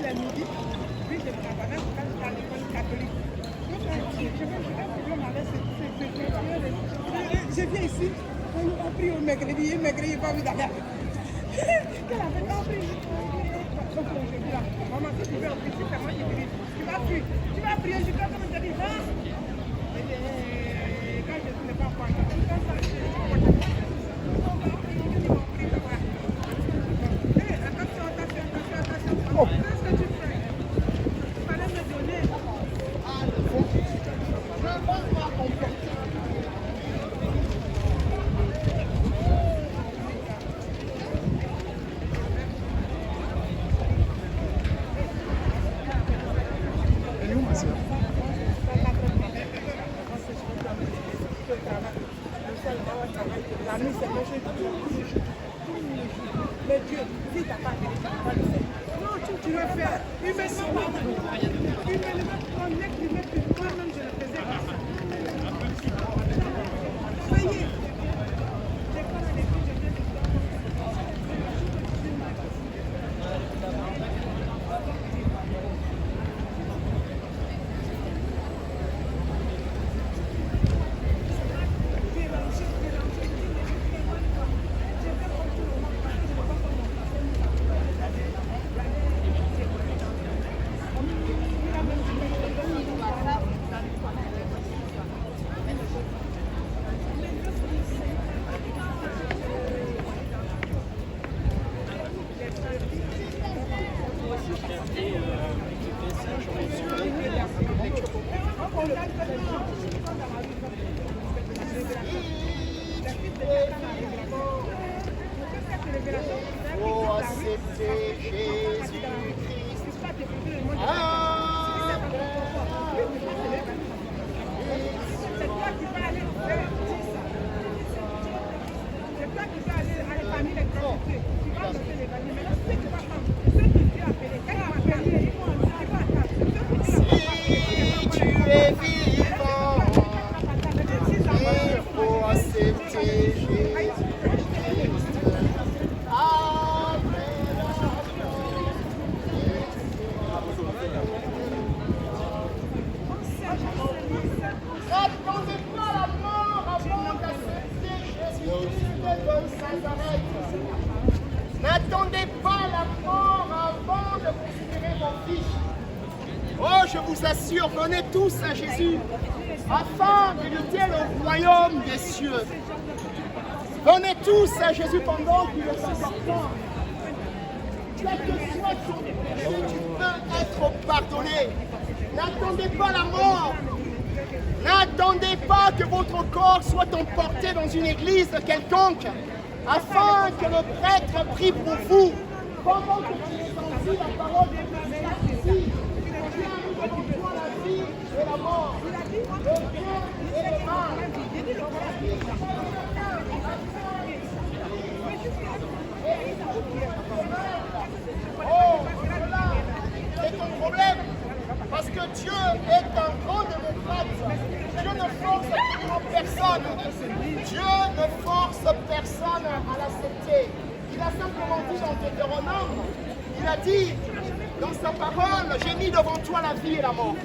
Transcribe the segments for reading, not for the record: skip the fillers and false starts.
le midi, puis je travaillais quand j'étais à l'école catholique. Donc, je vais problème avec je viens ici, on prie au mercredi, et mercredi, pas envie d'aller. Qu'elle avait pas pris. Donc, je dis là, maman, si tu veux en prier, c'est moi qui prie. Tu vas prier, je dois comme te dire, hein? Et quand je ne sais pas quoi, quand ça, je ne sais pas quoi. Oh. Qu'est-ce que tu fais? Il fallait me donner. Je ne pense pas comprendre. Elle est où ma soeur? La nuit, c'est le jeu tous les jours. Mais Dieu, si tu n'as pas fait, tu ne vas pas le faire. Non, tu veux faire. Il me dit pas. Il me dit pas. Moi-même, je le faisais comme ça. Soyez. L'école à l'école, je viens de faire. Oh, accepter Jésus-Christ. C'est toi qui vas aller faire c'est toi qui vas aller parmi les prostituées. Tu vas monter les paniers. Mais là, ce que tu vas faire, ceux que tu as appelés, quand tu vas appelé, tu vas attendre. Si tu es vivant, il faut accepter Jésus-Christ. N'attendez pas la mort avant d'accepter Jésus de Nazareth. N'attendez pas la mort avant de considérer mon fils. Oh, je vous assure, venez tous à Jésus afin de lutter le royaume des cieux. Venez tous à Jésus pendant qu'il est important. Quel que soit ton péché, tu peux être pardonné. N'attendez pas la mort. N'attendez pas que votre corps soit emporté dans une église quelconque, afin que le prêtre prie pour vous. Pendant que tu es entendu la parole de Dieu ici, Dieu a mis devant toi la vie et la mort, le bien et le mal. Oh, cela est ton problème. Parce que Dieu est un grand démocrate. Dieu ne force absolument personne. Dieu ne force personne à l'accepter. Il a simplement dit dans Deutéronome, il a dit dans sa parole, j'ai mis devant toi la vie et la mort.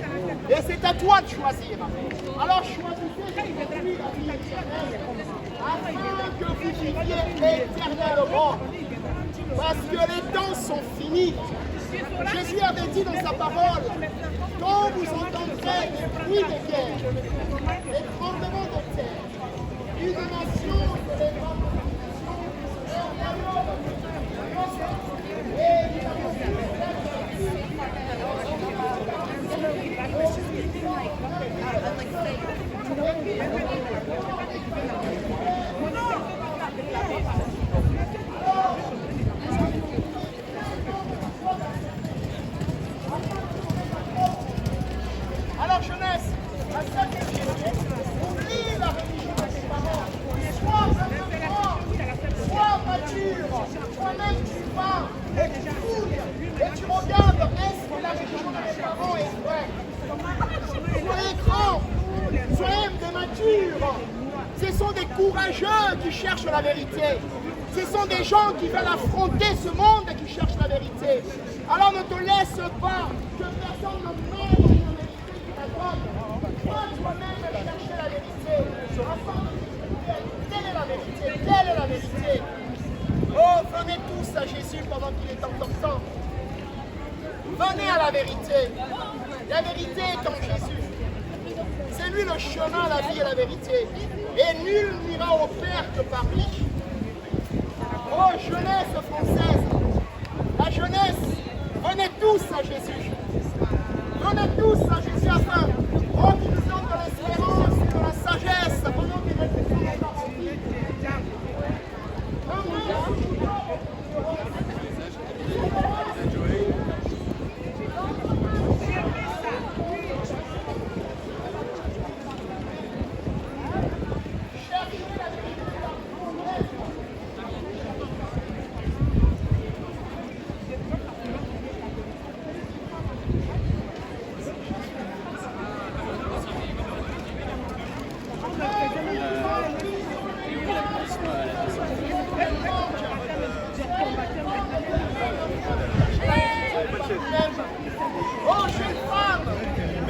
Et c'est à toi de choisir. Alors choisissez aujourd'hui la vie éternelle, afin que vous viviez éternellement. Parce que les temps sont finis. Jésus avait dit dans sa parole, quand vous entendrez les bruits des guerres, les tremblements de terre, une nation se lèvera contre alors jeunesse, la seule question, oublie la religion de tes parents, sois mature, toi-même tu vas et tu fouilles et tu regardes est-ce que la religion de tes parents est vraie. Soyez grands, soyez des matures. Ce sont des courageux qui cherchent la vérité. Ce sont des gens qui veulent affronter ce monde et qui cherchent la vérité. Alors ne te laisse pas que personne ne mène dans une vérité qui t'attende. Toi, toi-même, chercher la vérité. Afin de découvrir quelle est la vérité. Quelle est la vérité? Oh, venez tous à Jésus pendant qu'il est encore temps. Venez à la vérité. La vérité est en Jésus. C'est lui le chemin, la vie et la vérité. Et nul n'ira au Père que par lui. Oh, jeunesse française, la jeunesse, venez tous à Jésus. Venez tous à Jésus afin qu'il nous donne de l'espérance et de la sagesse pendant qu'il est dans la paradis. Oh, jeune femme,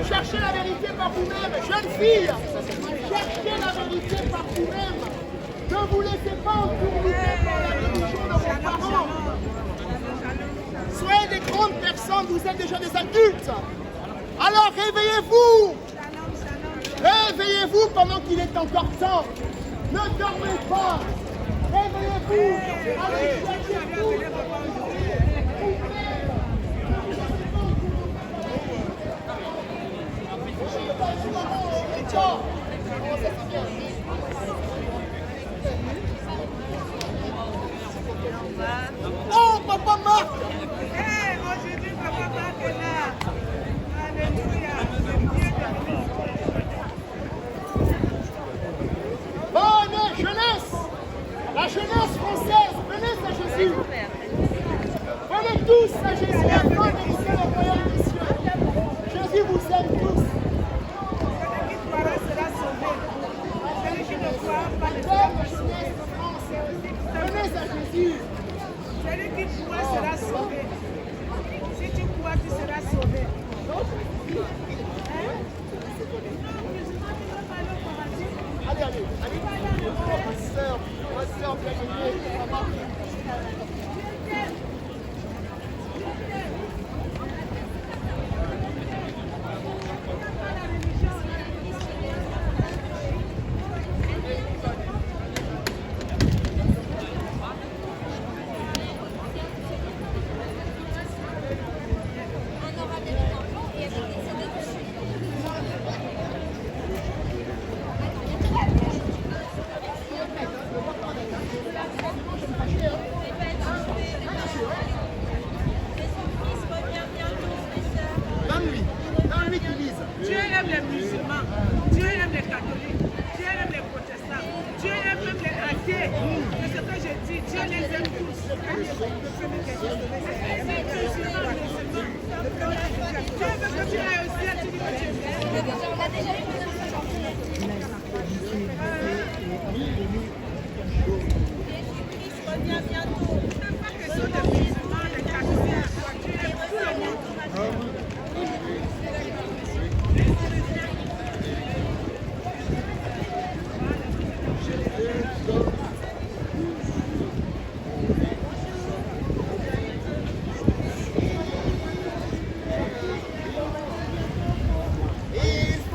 cherchez la vérité par vous-même. Jeune fille, cherchez la vérité par vous-même. Ne vous laissez pas entourlouper par la religion de vos parents. Soyez des grandes personnes, vous êtes déjà des adultes. Alors réveillez-vous. Réveillez-vous pendant qu'il est encore temps. Ne dormez pas. Réveillez-vous. Allez chercher tout. Oh, Papa Marc! Aujourd'hui, Papa Marc est là. Alléluia. Bonne jeunesse! La jeunesse française, venez à Jésus! Venez tous à Jésus afin d'hériter le royaume des cieux. Jésus vous aime tous. Celui qui croira sera sauvé. Celui qui ne croira pas ne sera Bonne pas sauvé. jeunesse française, venez à Jésus. Celui qui croit sera sauvé. Si tu crois, tu seras sauvé. Allez, allez, allez. Ma soeur, bien-aimée, maman. Donne-lui qui lise. Dieu aime les musulmans, Dieu aime les catholiques, Dieu aime les protestants, Dieu aime même les athées. C'est ce que je dis, Dieu les aime tous. Dieu veut que tu ailles au ciel, tu dis que tu es Jésus-Christ revient bientôt. pas question de musulmans, les catholiques. Dieu aime tout le monde.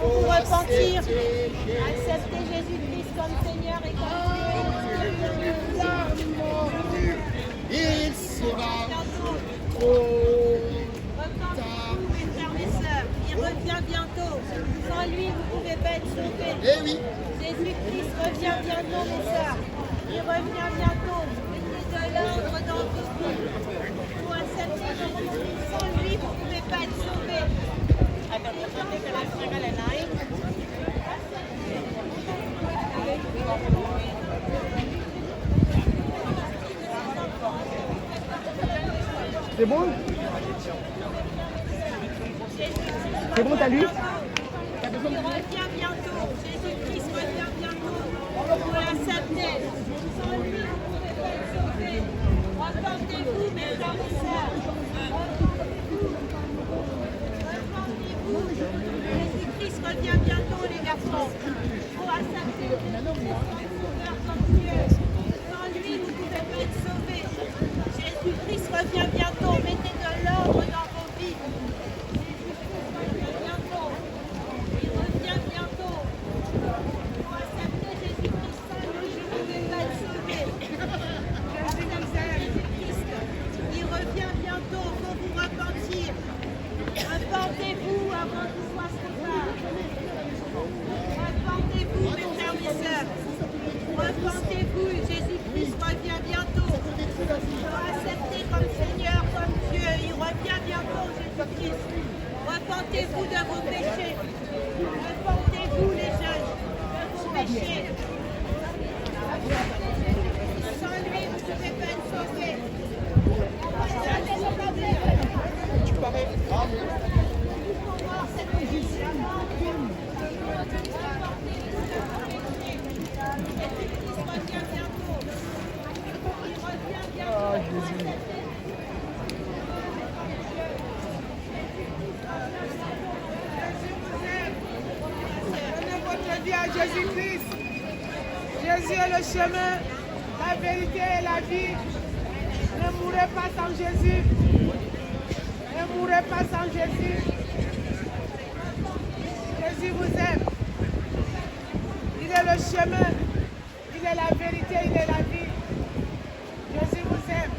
Pour repentir, accepter Jésus-Christ comme Seigneur et comme Il sera bientôt. trop Repentez-vous, mes frères et sœurs. Il revient bientôt. Sans lui, vous ne pouvez pas être sauvés. Eh oui, Jésus-Christ revient bientôt, mes sœurs. Il revient bientôt. Mettez de l'ordre dans vos vies. Il faut accepter Jésus-Christ. Sans lui, vous ne pouvez pas être sauvés. C'est bon? C'est bon, t'as lu? Il revient bientôt. Jésus-Christ revient bientôt. Il faut l'accepter. Sans lui, vous ne pouvez pas être sauvés. Repentez-vous, mes frères et sœurs. avant qu'il soit trop tard. Repentez-vous, mes frères, mes sœurs. Repentez-vous, Jésus-Christ revient bientôt. Acceptez comme Seigneur, comme Dieu. Il revient bientôt, Jésus-Christ. Repentez-vous de vos péchés. Repentez-vous, les jeunes, de vos péchés. Sans lui, vous ne pouvez pas être sauvés. Tu parais. Ah, Jésus. Donnez votre vie à Jésus-Christ. Jésus est le chemin, la vérité et la vie. Ne mourrez pas sans Jésus. Ne mourrez pas sans Jésus. Jésus vous aime. Il est le chemin, il est la vérité, il est la vie. Jésus vous aime.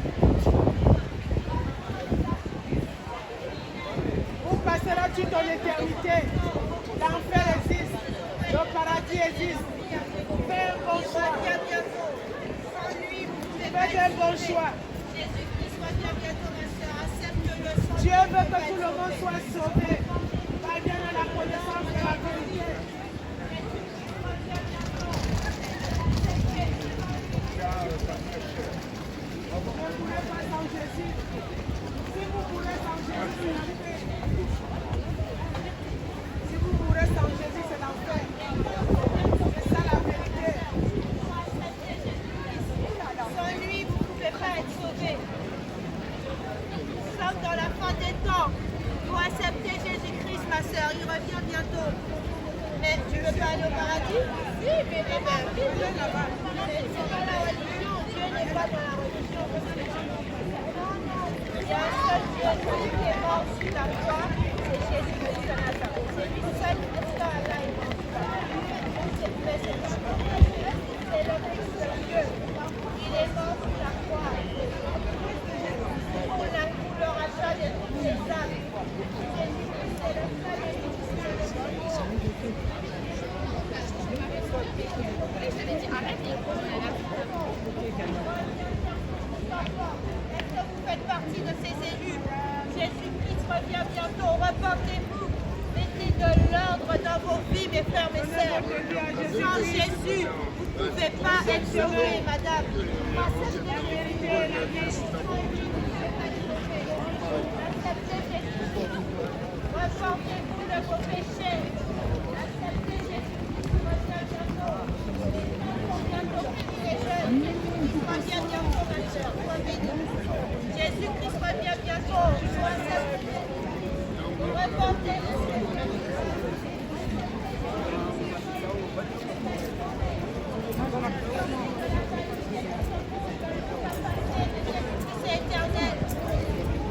Vous passerez toute ton éternité. L'enfer existe, le paradis existe. Fais un bon choix. Fais un bon choix. Dieu veut que tout le monde soit sauvé. Parviens à la connaissance de la vérité. Vous ne mourrez pas sans Jésus. Si vous mourrez sans Jésus, c'est l'enfer. Si vous mourrez sans Jésus, c'est l'enfer. C'est ça la vérité. Sans lui, vous ne pouvez pas être sauvés. Nous sommes dans la fin des temps. Il faut accepter Jésus-Christ, ma soeur. Il revient bientôt. Mais tu veux pas aller au paradis? Si, mais Dieu n'est là-bas. C'est pas la religion. Dieu n'est pas dans la religion. Il y a un seul Dieu qui est mort sur la croix. C'est Jésus-Christ de Nazareth. C'est lui seul qui est là. C'est le Fils de Dieu. Il est mort sur la croix. Pour le rachat de toutes les âmes. Jésus-Christ est le seul et est-ce que vous faites partie de ces élus? Jésus-Christ revient bientôt. Repentez-vous. Mettez de l'ordre dans vos vies, mes frères, mes sœurs. Sans Jésus, vous ne pouvez pas être sauvés, madame. Acceptez Jésus. Repentez-vous de vos péchés. Acceptez Jésus. Revient bientôt. Bientôt fini les jeunes. Jésus-Christ revient bientôt, ma soeur. Sois bénie. Jésus-Christ revient bientôt. Acceptez Jésus. Repentez-vous. C'est éternel.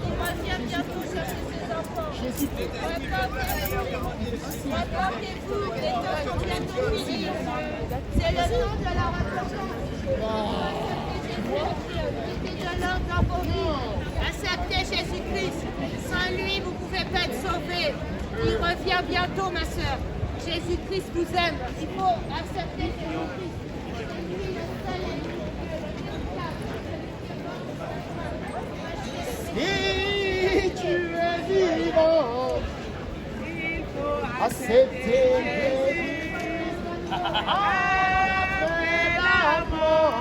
Il revient bientôt chercher ses enfants. Repentez-vous, les temps sont bientôt finis. C'est le temps de la repentance. Mettez de l'ordre dans vos vies. Acceptez Jésus-Christ. Sans lui, vous ne pouvez pas être sauvés. Il revient bientôt, ma soeur. Jésus-Christ vous aime. Il faut accepter Jésus-Christ. C'est lui le seul et Si tu es vivant, Il faut accepter après la mort,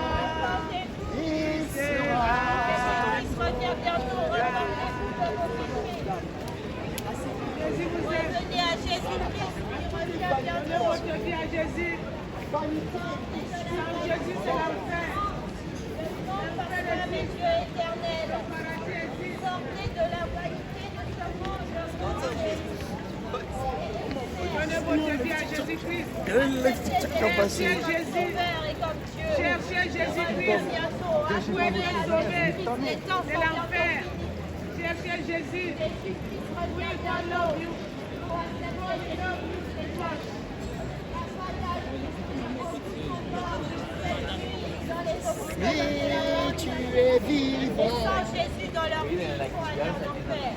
il sera. Jésus revient bientôt. Jésus vous aime. Revenez à Jésus-Christ. Il revient Donnez bientôt. votre vie à Jésus. Sans Jésus, c'est l'enfer. Avec Dieu éternel. Sortez de la vanité de ce monde. Donnez votre vie à Jésus-Christ. Cherchez Jésus. Sauveur et comme Dieu. Cherchez Jésus-Christ. Vous pouvez être sauvé de l'enfer. Cherchez Jésus. Oui, God love you. Si tu es vivant, Sans Jésus dans leur vie, ils sont en enfer.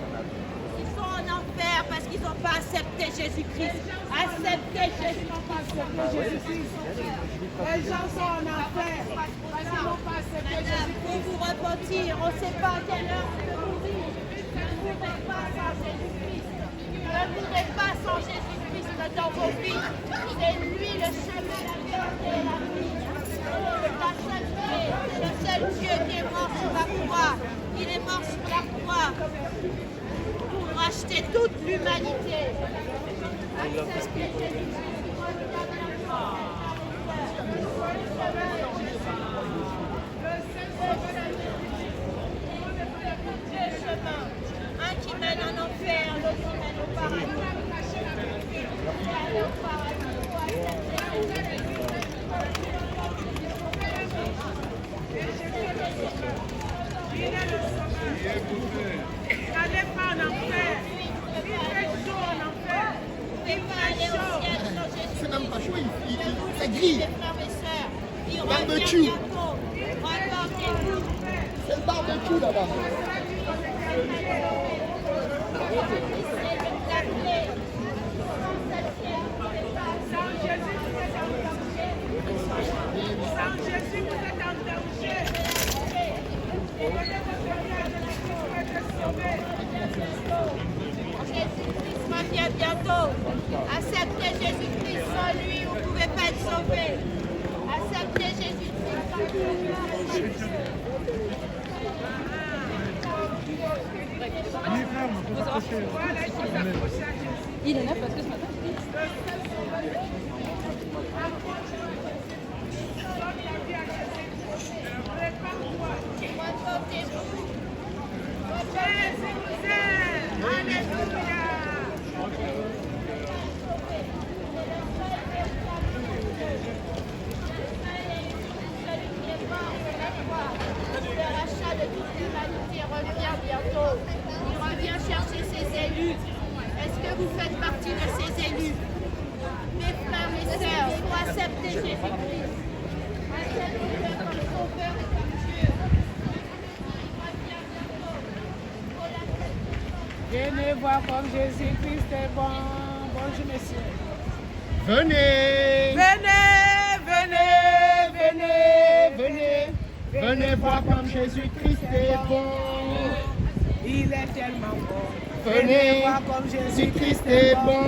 Ils sont en enfer parce qu'ils n'ont pas accepté Jésus-Christ. Acceptez Jésus-Christ. Les gens sont en enfer. Ils n'ont pas accepté Madame, Jésus-Christ. pour vous repentir, on ne sait pas à quelle heure vous devez mourir. Ne mourrez pas sans Jésus-Christ. Ne mourrez pas sans Jésus-Christ dans vos vies. C'est lui le chemin, la vérité et la vie. La seule vie, c'est le seul Dieu qui est mort sur la croix. Il est mort sur la croix pour racheter toute l'humanité. Acceptez Jésus-Christ. Deux chemins. Un qui mène en enfer, l'autre qui mène au paradis. Il est le sauveur. N'allez pas en enfer. Il fait chaud en enfer. Il va aller au ciel sans Jésus. C'est même pas chaud, c'est gris. Mes frères et sœurs, il Barbecue. revient bientôt. Repentez-vous. C'est le barbecue là-bas. Sans Jésus, vous êtes en danger. Donnez votre vie à Jésus pour être sauvé. Jésus-Christ revient bientôt. Acceptez Jésus-Christ, sans lui, vous ne pouvez pas être sauvé. Acceptez Jésus-Christ, sans Voilà, il faut s'accrocher à Jésus. Il est neuf parce que ce matin, je dis. Donne ta vie à Jésus. Prépare-toi. repentez-vous. Jésus vous aime. Alléluia. Celui qui est mort sur la croix, le rachat de toute l'humanité revient bientôt. Il revient chercher ses élus. Est-ce que vous faites partie de ces élus? Mes frères, mes sœurs, il faut accepter Jésus-Christ. Acceptez-le comme sauveur et comme Dieu. Il revient bientôt. Il faut l'accepter. Venez voir comme Jésus-Christ est bon. Bonjour, messieurs. Venez, venez voir comme Jésus-Christ est bon. Il est tellement bon. Venez, voir comme Jésus-Christ est bon.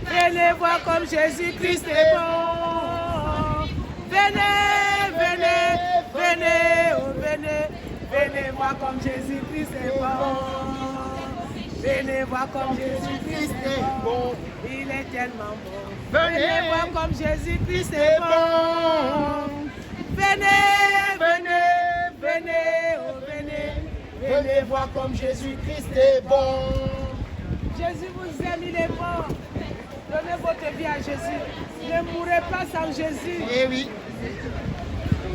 Venez voir comme Jésus-Christ est bon. Venez, oh venez. Venez voir comme Jésus-Christ est bon. Venez voir comme Jésus-Christ est bon. Il est tellement bon. Venez voir comme Jésus-Christ est bon. Venez, oh venez. Venez voir comme Jésus-Christ est bon. Jésus vous aime, il est bon. Donnez votre vie à Jésus. Ne mourrez pas sans Jésus. Eh oui.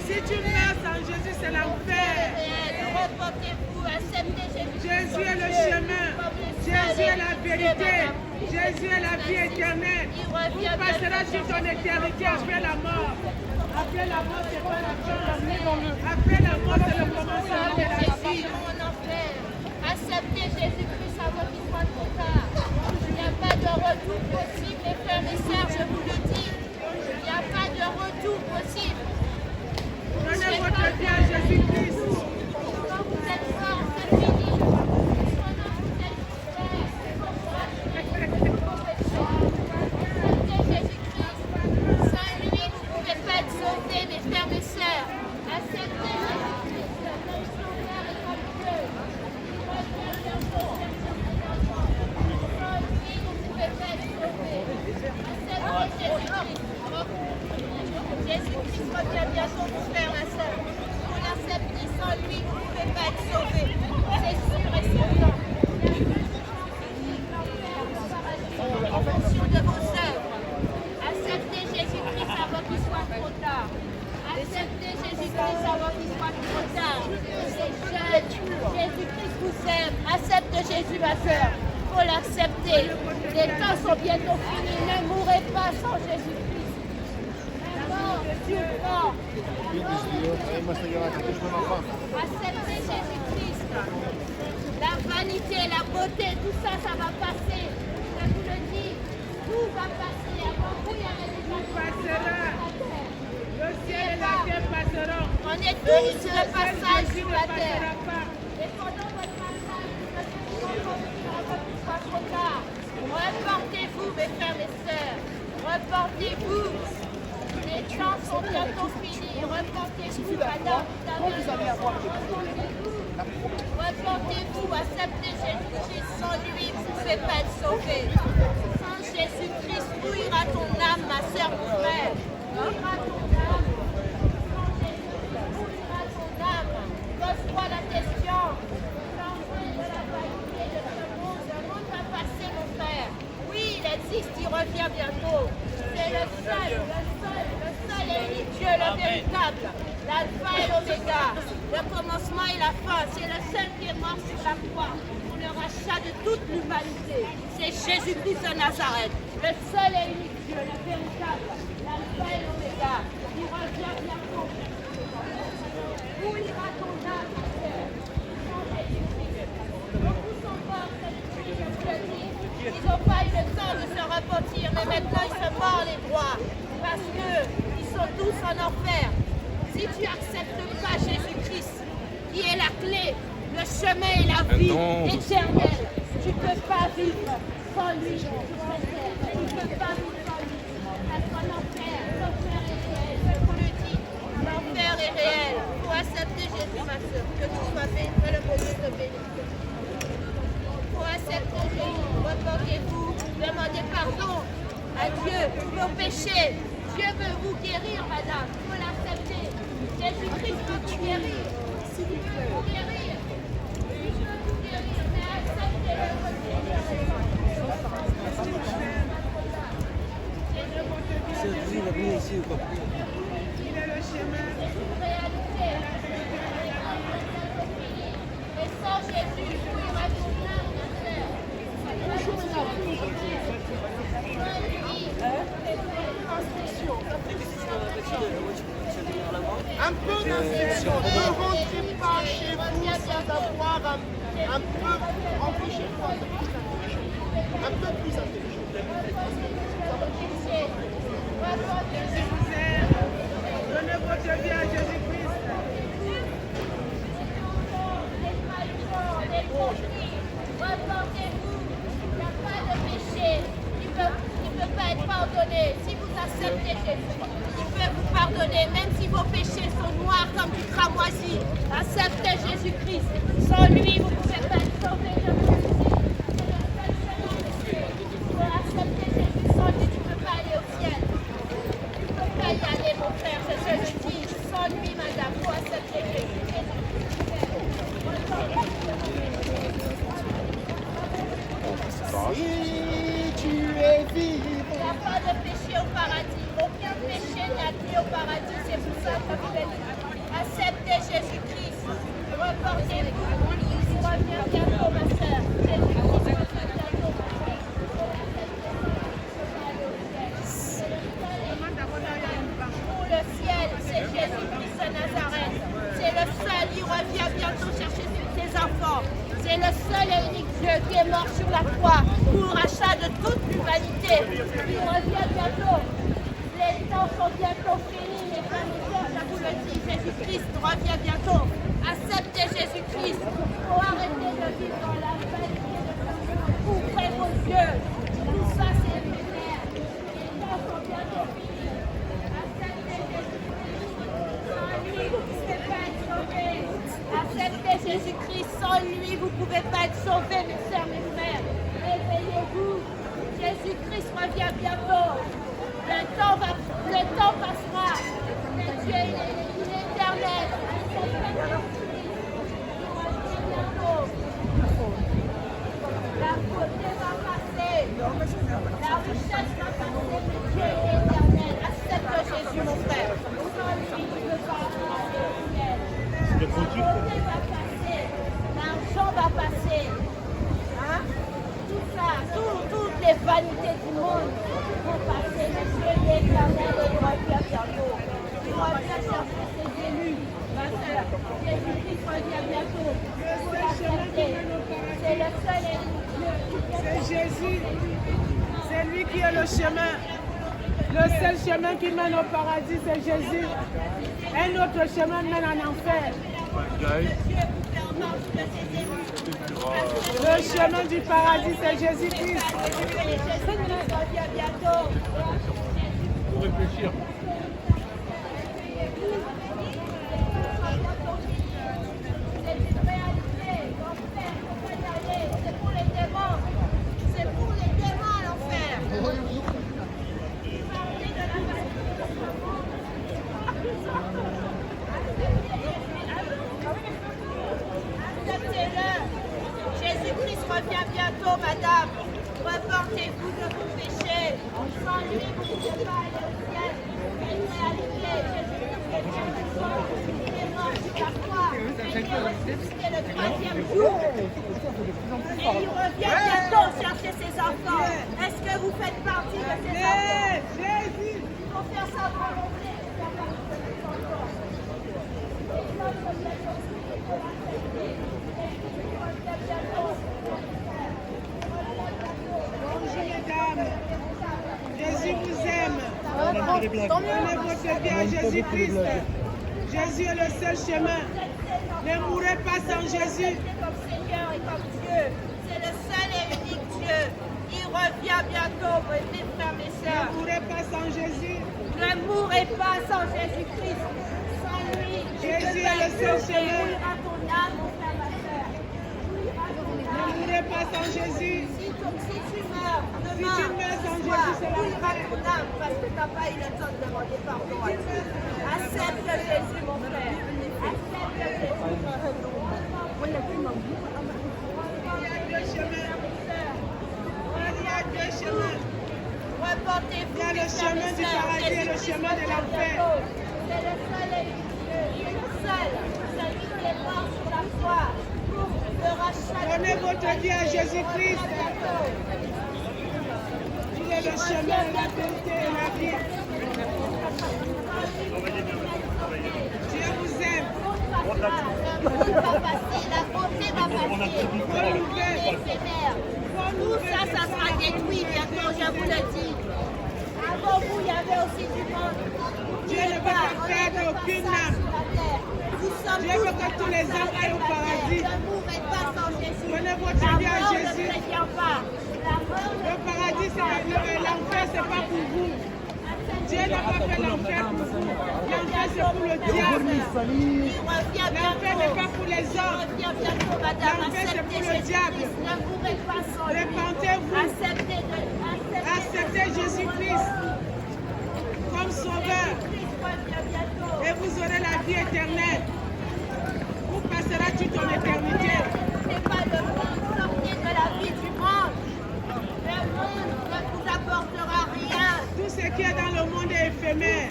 Si tu meurs sans Jésus, c'est l'enfer. Repentez-vous, acceptez Jésus. Jésus est le chemin. Jésus est la vérité. Jésus est la vie éternelle. Tu passeras sur ton éternité après la mort. Après la mort, c'est pas la fin. Après la mort, c'est le commencement de la vie. Acceptez Jésus-Christ avant qu'il soit trop tard. Il n'y a pas de retour possible, les frères et sœurs, je vous le dis. Il n'y a pas de retour possible. Donnez votre vie à Jésus-Christ. Quand vous êtes mort, c'est fini. Quand vous êtes acceptez Jésus-Christ. Sans lui, vous ne pouvez pas être sauvés, mes frères et sœurs. Acceptez Jésus-Christ comme sauveur et comme Dieu. Il revient bientôt. Sans lui, vous ne pouvez pas être sauvés. Acceptez Jésus-Christ. Jésus-Christ revient bientôt, mon frère, ma sœur. Vous l'acceptez, sans lui, vous ne pouvez pas être sauvés. C'est sûr et certain. En fonction de vos œuvres. Acceptez Jésus-Christ avant qu'il soit trop tard. Acceptez Jésus-Christ avant qu'il soit trop tard. C'est jeune. Jésus-Christ vous aime. Accepte Jésus, ma sœur. Il faut l'accepter. Les temps sont bientôt finis. Ne mourrez pas sans Jésus-Christ. La mort, Dieu mort. Acceptez Jésus-Christ. La vanité l'amitié, la beauté, tout ça, ça va passer. Je vous le dis, tout va passer. Avant vous, il y avait des gens qui Passera. Le ciel et la terre passeront. On est tous sur le passage Jésus sur ne la passera terre. pas. Et pendant votre passage, ne pas trop tard. Reportez-vous, mes frères et sœurs. Reportez-vous. Les temps sont bientôt finis. Reportez-vous, madame. Reportez-vous. Acceptez Jésus-Christ. Sans lui, vous ne pouvez pas être sauvé. Sans Jésus-Christ, où ira ton âme, ma sœur, mon frère? Où ira ton âme? Sans Jésus-Christ, où ira ton âme? Pose-toi la question. L'enjeu de la vanité de ce monde. Le monde va passer, mon frère. Oui, il existe, il revient bientôt. C'est le seul et unique Dieu, le véritable. L'alpha et l'oméga. Le commencement et la fin. C'est le seul qui est mort sur la croix pour le rachat de toute l'humanité. C'est Jésus-Christ de Nazareth. Le seul et unique Dieu, le véritable. L'alpha et l'oméga. Il revient bientôt. Où ira ton âme, ma sœur? Sans Jésus-Christ. Beaucoup sont morts, c'est le Christ, je vous le dis. Ils n'ont pas eu le temps de se repentir, mais maintenant ils se mordent les doigts. Parce qu'ils sont tous en enfer. Si tu n'acceptes pas Jésus-Christ, qui est la clé, le chemin et la vie éternelle, tu ne peux pas vivre sans lui sur cette terre. Tu ne peux pas vivre sans lui. Parce qu'en enfer, l'enfer est réel, je vous le dis. L'enfer est réel. Il faut accepter Jésus, ma soeur. Que tu sois béni, que le bon Dieu te bénisse. Pour accepter Jésus, repentez-vous, demandez pardon à Dieu pour vos péchés. Dieu veut vous guérir, madame. Il faut l'accepter. Jésus-Christ veut vous guérir. Il veut vous guérir. Il veut vous guérir, mais acceptez-le. Il est le chemin. C'est une réalité. Et sans Jésus, où ira ton âme, ma sœur? Un peu d'instruction. Ne rentrez pas chez vous sans avoir un peu rempli chez vous. Un peu plus intelligent. Donnez votre vie à Jésus-Christ. Reportez-vous. Il n'y a pas de péché. Il ne peut pas être pardonné. Si vous acceptez Jésus, il peut vous pardonner, même si vos péchés sont noirs comme du cramoisi. Acceptez Jésus-Christ. Sans lui, vous ne pouvez pas être sauvé. Je vous le dis. C'est le seul chemin, monsieur. Il faut accepter Jésus. Sans lui, tu ne peux pas aller au ciel. Tu ne peux pas y aller, mon frère. C'est ce que je dis. Sans lui, madame, il faut accepter Jésus. Si tu es vivant. Il n'y a pas de péché au paradis. Aucun péché n'est admis au paradis. C'est pour ça que je vous le dis. Acceptez Jésus-Christ. Reportez-vous. Il revient bientôt, ma soeur. Jésus-Christ revient bientôt. Pour le ciel, c'est Jésus-Christ de Nazareth. C'est le seul. Il revient bientôt chercher ses enfants. C'est le seul et unique Dieu qui est mort sur la croix pour le rachat de toute l'humanité. Il revient bientôt. Les temps sont bientôt finis, mes frères et sœurs, je vous le dis. Jésus-Christ revient bientôt. Acceptez Jésus-Christ. Il faut arrêter de vivre dans la vanité de ce monde. Ouvrez vos yeux. Tout ça, c'est éphémère. Les temps sont bientôt finis. Acceptez Jésus-Christ. Sans lui, vous ne pouvez pas être sauvés. Acceptez Jésus-Christ. Sans lui, vous ne pouvez pas être sauvés, mes sœurs, mes frères. Réveillez-vous. Jésus-Christ revient bientôt. Le temps passera. Mais Dieu, il est éternel. Acceptez Jésus-Christ. Il revient bientôt. La beauté va passer. La richesse va passer. Mais Dieu est éternel. Accepte Jésus, mon frère. Sans lui, tu ne peux pas aller au ciel. La beauté va passer. L'argent va passer. Hein? Tout ça, toutes les vanités du monde vont passer. Mais Dieu est éternel et il revient bientôt. Il revient chercher ses élus. Ma sœur, Jésus-Christ revient bientôt. Vous l'acceptez. C'est le seul Jésus, c'est lui qui est le chemin. Le seul chemin qui mène au paradis, c'est Jésus. Un autre chemin mène en enfer. Le chemin du paradis, c'est Jésus-Christ. Pour réfléchir. Jésus-Christ revient bientôt, madame. Reportez-vous de vos péchés. Sans lui, vous ne pouvez pas aller au ciel. C'est une réalité. Jésus-Christ est mort sur la croix. Il est ressuscité le troisième jour. Et il revient bientôt chercher ses enfants. Est-ce que vous faites partie de ces enfants? Jésus. Il faut faire sa volonté. Bonjour mesdames. Jésus vous aime. Donnez votre vie à Jésus-Christ. Jésus est le seul chemin. Ne mourrez pas sans Jésus. Comme Seigneur et comme Dieu. C'est le seul et unique Dieu. Il revient bientôt, mes frères, mes sœurs. Ne mourrez pas sans Jésus. Ne mourrez pas sans Jésus-Christ. Sans lui, Jésus est le seul chemin. à ton âme, mon frère, ma sœur. Ne mourrez pas sans Jésus. Si tu meurs, Si tu meurs sans Jésus, c'est ton l'enfer. âme parce que tu n'as pas eu le temps de demander pardon à Dieu. Accepte Jésus, mon frère. Accepte Jésus. Il y a deux chemins. Il y a deux chemins. Reportez-vous. Il y a le chemin du paradis et le chemin de l'enfer. C'est le seul et unique Dieu. C'est le seul. Celui qui est mort sur la croix pour le rachat. Donnez votre vie à Jésus-Christ. Il est le chemin, la vérité et la vie. Dieu vous aime. La beauté va passer. Le monde est éphémère. Tout ça, ça sera détruit bientôt, je vous le dis. Avant vous, il y avait aussi du monde. Dieu ne veut pas perdre aucune âme. Dieu veut que tous les âmes aillent au paradis. Ne mourrez pas sans Jésus. Donnez votre vie à Jésus. Ne prévient pas. La mort Le paradis, c'est l'enfer, c'est pas pour vous. Dieu n'a pas fait l'enfer pour vous. L'enfer, c'est pour le diable. L'enfer n'est pas pour les hommes. L'enfer, c'est pour le diable. Repentez-vous. Acceptez Jésus-Christ comme sauveur. Et vous aurez la vie éternelle. Vous passerez toute ton éternité. C'est pas le monde, sortez de la vie du monde. Le monde ne vous apportera rien. Tout ce qui est dans le monde est éphémère.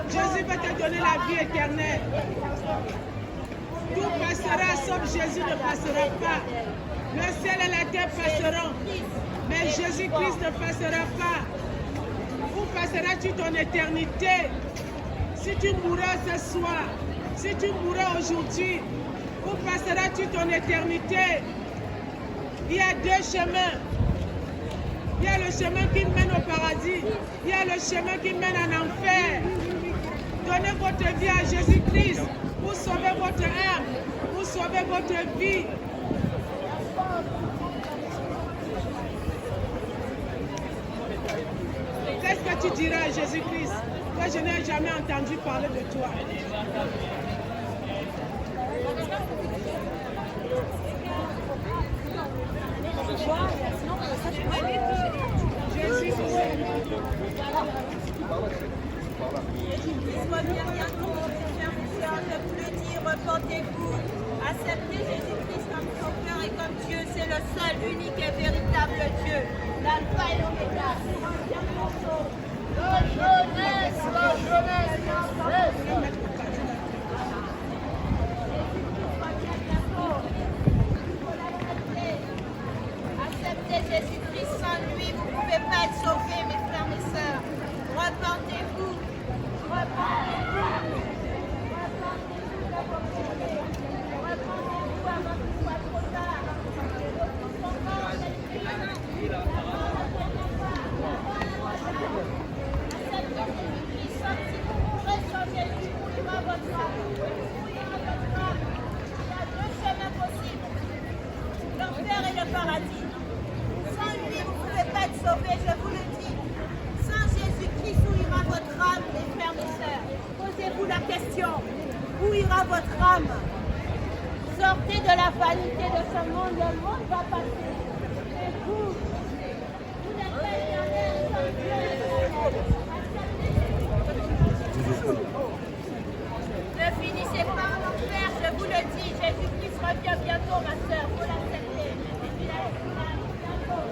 Jésus va te donner la vie éternelle. Tout passera, sauf Jésus ne passera pas. Le ciel et la terre passeront, mais Jésus-Christ ne passera pas. Vous passerez toute ton éternité. Si tu mourras ce soir, si tu mourras aujourd'hui, vous passerez toute ton éternité. Il y a deux chemins. Il y a le chemin qui mène au paradis. Il y a le chemin qui mène en enfer. Donnez votre vie à Jésus-Christ pour sauver votre âme, pour sauver votre vie. Qu'est-ce que tu diras à Jésus-Christ? Toi, je n'ai jamais entendu parler de toi. Jésus vous aime. Ne plus dire, repentez-vous. Acceptez Jésus-Christ comme sauveur et comme Dieu. C'est le seul, unique et véritable Dieu. L'alpha et l'oméga. La jeunesse, la jeunesse. Acceptez Jésus-Christ, sans lui, vous ne pouvez pas être sauvés, mes frères, mes sœurs. Repentez-vous. Repentez-vous. Repentez-vous avant qu'il soit trop tard. verrez le paradis. Sans lui, vous ne pouvez pas être sauvés, je vous le dis. Sans Jésus-Christ, où ira votre âme, mes frères, mes sœurs? Posez-vous la question. Où ira votre âme? Sortez de la vanité de ce monde. Le monde va passer. Et vous n'êtes pas éternels sans Dieu éternel. Ne finissez pas en enfer, je vous le dis. Jésus-Christ revient bientôt, ma sœur. Il faut l'accepter. Il a bientôt.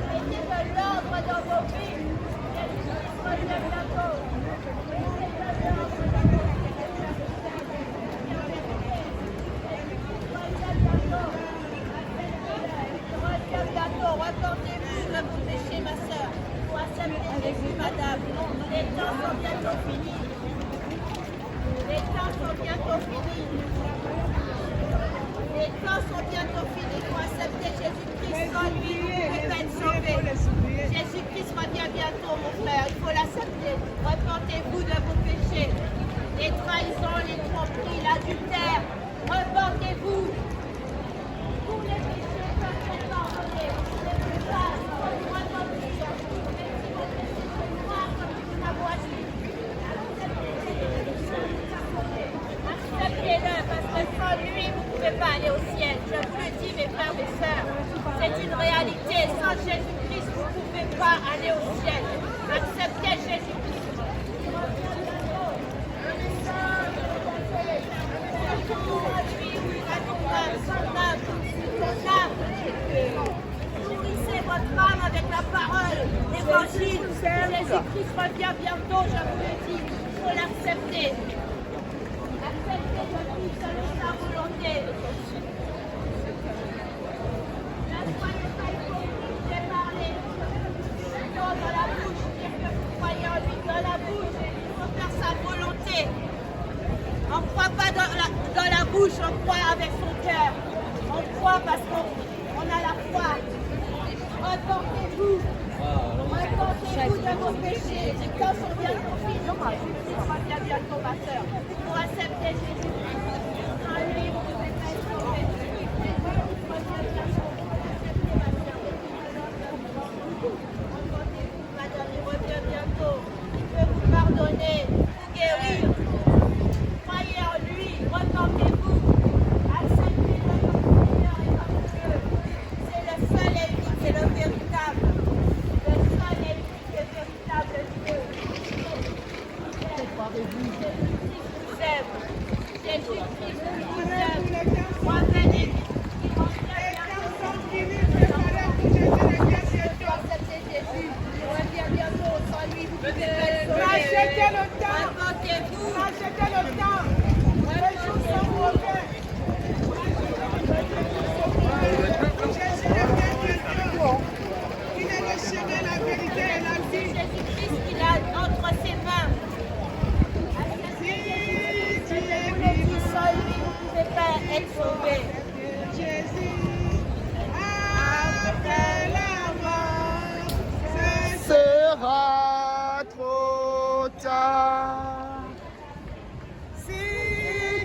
Mettez de l'ordre dans vos vies. Jésus-Christ revient bientôt. Mettez de l'ordre dans vos vies. Repentez-vous de vos péchés, ma sœur. Pour accepter Jésus, madame. Les temps sont bientôt finis. Les temps sont bientôt finis. Les temps sont bientôt finis pour accepter Jésus-Christ. Sans lui, vous ne pouvez pas être sauvé. Jésus-Christ revient bientôt, mon frère. Il faut l'accepter. Repentez-vous de vos péchés. Les trahisons, les tromperies, l'adultère. Repentez-vous. Tous les péchés peuvent être pardonnés. Les plus basses, repentez. Même si vos péchés sont noirs comme une avoisie. Acceptez-le, parce que sans lui, vous ne pouvez pas aller au ciel. Je vous le dis, mes frères, mes sœurs. C'est une réalité. Sans Jésus-Christ, vous ne pouvez pas aller au ciel. Acceptez Jésus-Christ. Nourrissez votre âme avec la parole, l'évangile. Jésus-Christ revient bientôt, je vous le dis. Il faut l'accepter. Acceptez de tout selon sa volonté. Ne soyez pas hypocrite, j'ai parlé. Non, dans la bouche, dire que vous croyez en lui. Dans la bouche, il faut faire sa volonté. On ne croit pas dans la bouche, on croit avec son cœur. On croit parce qu'on a la foi. Repentez-vous. Repentez-vous de vos péchés. Les temps sont bientôt finis. Jésus-Christ revient bientôt, ma sœur. Pour accepter Jésus-Christ. Sans lui, vous ne pouvez pas être sauvé. Jésus-Christ revient bientôt. Acceptez, ma sœur. Repentez-vous, madame. Il revient bientôt. Il peut vous pardonner, vous guérir. Croyez en lui, repentez-vous, acceptez-le comme Seigneur et comme Dieu. C'est le seul et unique et le véritable. Le seul et unique et véritable Dieu. Jésus-Christ vous aime. Jésus-Christ vous aime. Revenez, il revient bientôt. Acceptez Jésus. Il revient bientôt. Sans lui, vous pouvez être sauvé. Achetez le temps. Repentez-vous. Achetez le temps. Les jours sont mauvais. Jésus est bien bientôt. Il est le chemin, la vérité et la vie. Jésus-Christ qu'il a entre ses mains. Si tu es Vous le vivant, dites, sans lui, vous ne pouvez pas être sauvé. Jésus, après la mort, c'est Sera trop tard. si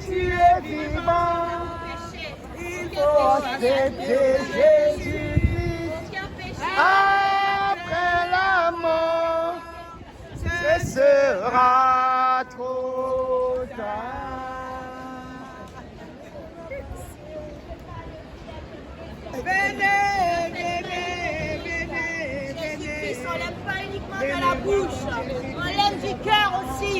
tu es vivant, Péché. il Faut faut accepter Jésus-Christ. Aucun péché. Après la mort, ce sera trop tard. Venez, venez, venez, Jésus-Christ, on venez. l'aime pas uniquement dans la bouche, on l'aime du cœur aussi.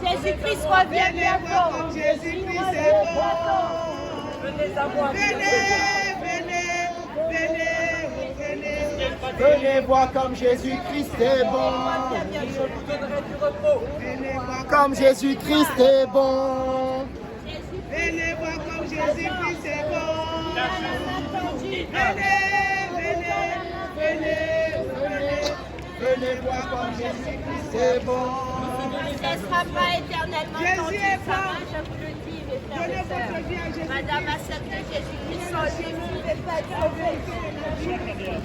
Jésus-Christ revient Venez voir bientôt. comme Jésus-Christ Il est revient bon. bientôt. Venez, Venez voir comme Jésus-Christ est bon. Comme Jésus-Christ est bon. venez voir comme Jésus-Christ est bon. Venez voir comme Jésus-Christ est bon. On ne laissera pas éternellement Jésus tendu, est ça va, bon. je vous le dis, mes frères Donnez et sœurs. votre vie à Jésus. Madame, acceptez Jésus-Christ sans lui, vous ne pouvez pas être sauvé. Acceptez Jésus-Christ.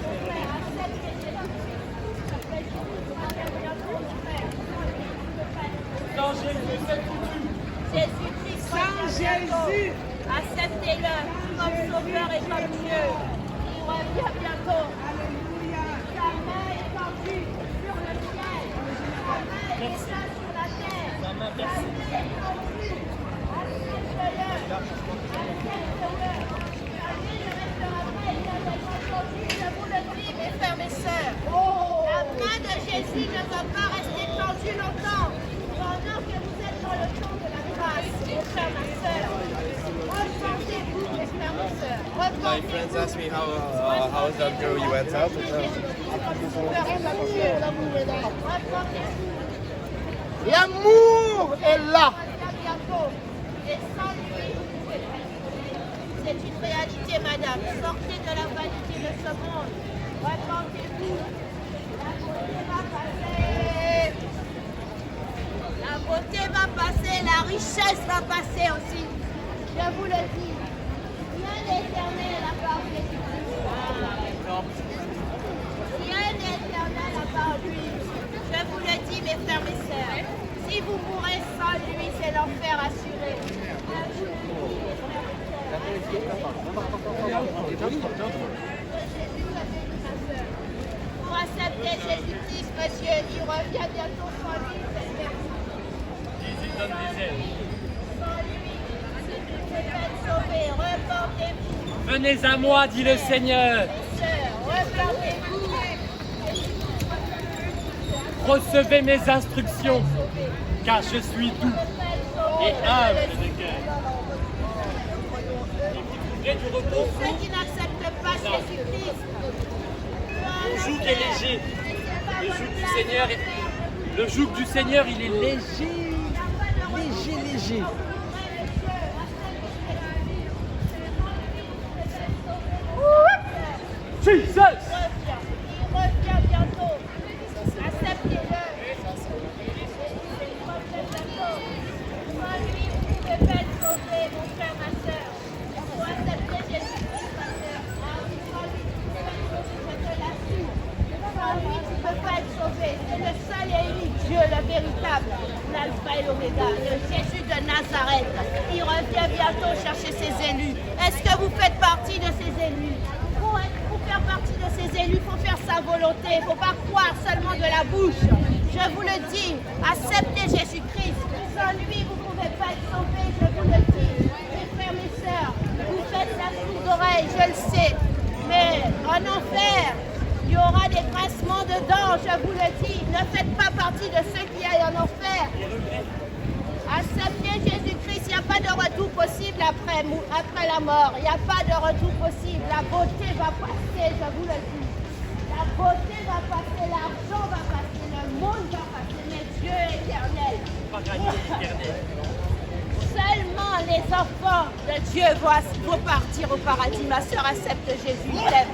Jésus-Christ Jésus. Acceptez-le comme sauveur et comme Dieu. Il revient bientôt. Sa main est tendue sur le ciel. Sa main est éteinte sur la terre. Sa main est tendue. Acceptez-le. Acceptez-le. Sa vie ne restera pas éternellement tendue. Je vous le dis, mes frères, mes sœurs. La main de Jésus ne va pas rester tendue longtemps. Pendant que vous êtes dans le temps de la grâce, mes frères, mes sœurs. Repentez-vous, mes frères, mes sœurs. My friends asked me how is that girl you went out with. L'amour est là. Et sans lui, vous pouvez pas. C'est une réalité, madame. Sortez de la vanité de ce monde. Repentez-vous. La beauté va passer. La beauté va passer. La richesse va passer aussi. Je vous le dis. Rien n'est éternel à part Jésus-Christ. Rien n'est éternel à part lui. Je vous le dis, mes frères, mes sœurs. Si vous mourrez sans lui, c'est l'enfer assuré. Je vous le dis, mes frères, mes sœurs. Pour accepter Jésus-Christ, monsieur, il revient bientôt sans lui, c'est perdu. Jésus donne des ailes. Sans lui, si vous pouvez être sauvés, repentez-vous. Venez à moi, dit le Seigneur. Mes sœurs, repentez-vous. Recevez mes instructions, car je suis doux et humble de cœur. Et du repos, Ceux qui n'acceptent pas Jésus-Christ, le joug est léger. Le joug du Seigneur, il est léger, léger. Jesus! Il revient bientôt. Acceptez-le. Sans lui, vous ne pouvez pas être sauvé, mon frère, ma soeur. Il faut accepter Jésus-Christ, ma soeur. Sans lui, tu ne peux pas être sauvé, je te l'assure. Sans lui, tu ne peux pas être sauvé. C'est le seul et unique Dieu, le véritable, l'alpha et l'oméga, le Jésus de Nazareth. Il revient bientôt chercher ses élus. Est-ce que vous faites partie de ces élus? Pour faire partie de ces élus, il faut faire sa volonté. Il ne faut pas croire seulement de la bouche. Je vous le dis, acceptez Jésus-Christ. Sans lui, vous ne pouvez pas être sauvé, je vous le dis. Mes frères, mes sœurs, vous faites la sourde oreille, je le sais. Mais en enfer, il y aura des grincements de dents, je vous le dis. Ne faites pas partie de ceux qui aillent en enfer. Acceptez Jésus-Christ, il n'y a pas de retour possible après la mort. Il n'y a pas de retour possible. La beauté va passer, je vous le dis. La beauté va passer, l'argent va passer, le monde va passer, mais Dieu est éternel. Seulement les enfants de Dieu vont partir au paradis. Ma soeur, accepte Jésus, il t'aime.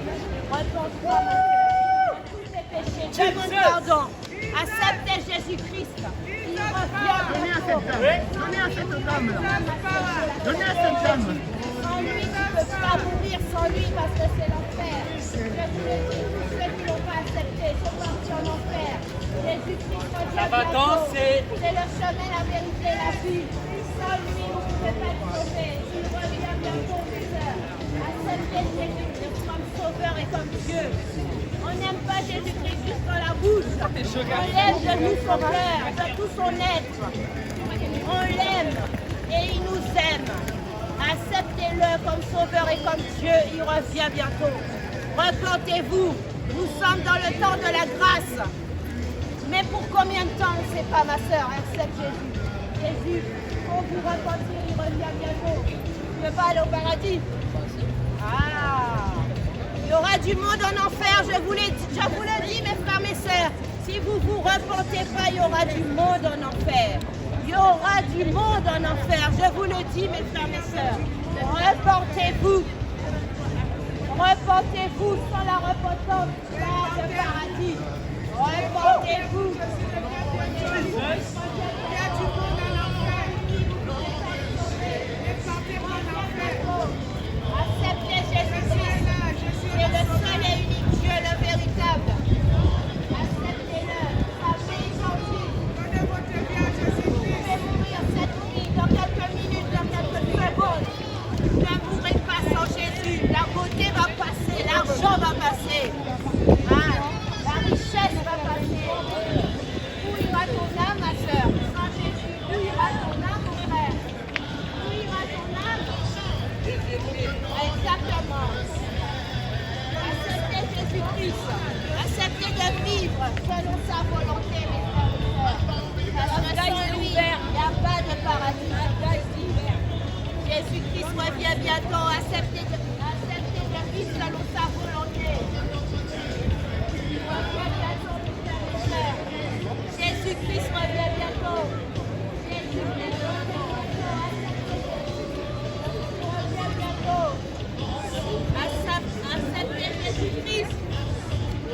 Repens-toi, ma soeur, de tous tes péchés. Demande pardon. Acceptez Jésus-Christ. Il revient. Donnez à cette dame. Donnez à cette dame. Donnez à cette dame. Sans lui, tu ne peux pas mourir sans lui parce que c'est l'enfer. Je vous le dis, tous ceux qui ne l'ont pas accepté sont partis en enfer. Jésus-Christ revient Ça va bientôt. danser. C'est le chemin, la vérité, la vie. Sans lui, vous ne pouvez pas être sauvés. Il revient bientôt, mes sœurs. Acceptez Jésus-Christ comme sauveur et comme Dieu. On n'aime pas Jésus-Christ juste dans la bouche. On l'aime de tout son cœur, de tout son être. On l'aime et il nous aime. Acceptez-le comme sauveur et comme Dieu. Il revient bientôt. Repentez-vous. Nous sommes dans le temps de la grâce. Mais pour combien de temps, on ne sait pas, ma soeur. Accepte Jésus. Jésus, pour vous repentir, il revient bientôt. Tu ne veux pas aller au paradis? Ah! Il y aura du monde en enfer, je vous le dis, mes frères, mes sœurs. Si vous ne vous repentez pas, il y aura du monde en enfer. Il y aura du monde en enfer, je vous le dis, mes frères, mes sœurs. Repentez-vous. Repentez-vous, sans la repentance, pas de paradis. Repentez-vous. Acceptez Jésus-Christ. C'est le seul et unique Dieu, le véritable. Acceptez-le. Savez-vous. Vous pouvez mourir cette nuit, dans quelques minutes, dans Exactement. Acceptez Jésus-Christ. Acceptez de vivre selon sa volonté, mes frères et sœurs. Parce que sans lui, il n'y a pas de paradis. Jésus-Christ revient bientôt. Acceptez de vivre selon sa volonté. Jésus-Christ revient bientôt. Jésus-Christ revient bientôt. Acceptez Jésus-Christ.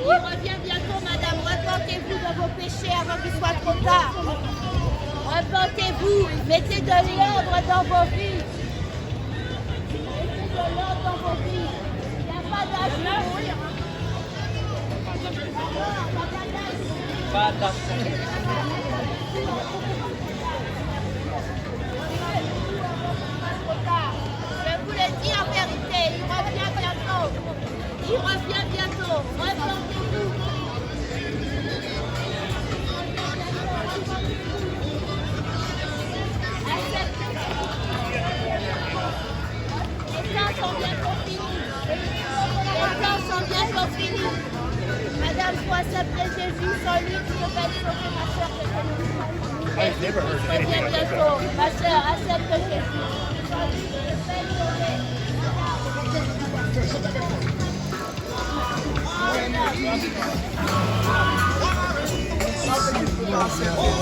Il revient bientôt, madame. Repentez-vous de vos péchés avant qu'il soit trop tard. Repentez-vous. Mettez de l'ordre dans vos vies. Mettez de l'ordre dans vos vies. Il n'y a pas d'âge pour mourir. Pas d'âge. Je vous le dis en vérité, il revient bientôt. Il revient bientôt. Repentez-vous. Les temps sont bientôt finis. Les temps sont bientôt finis. Madame, faut accepter Jésus. Sans lui, tu ne peux pas sauver ma soeur. I've never heard Reviens bientôt. Ma soeur, accepte Jésus. Sans lui, tu ne peux pas sauver.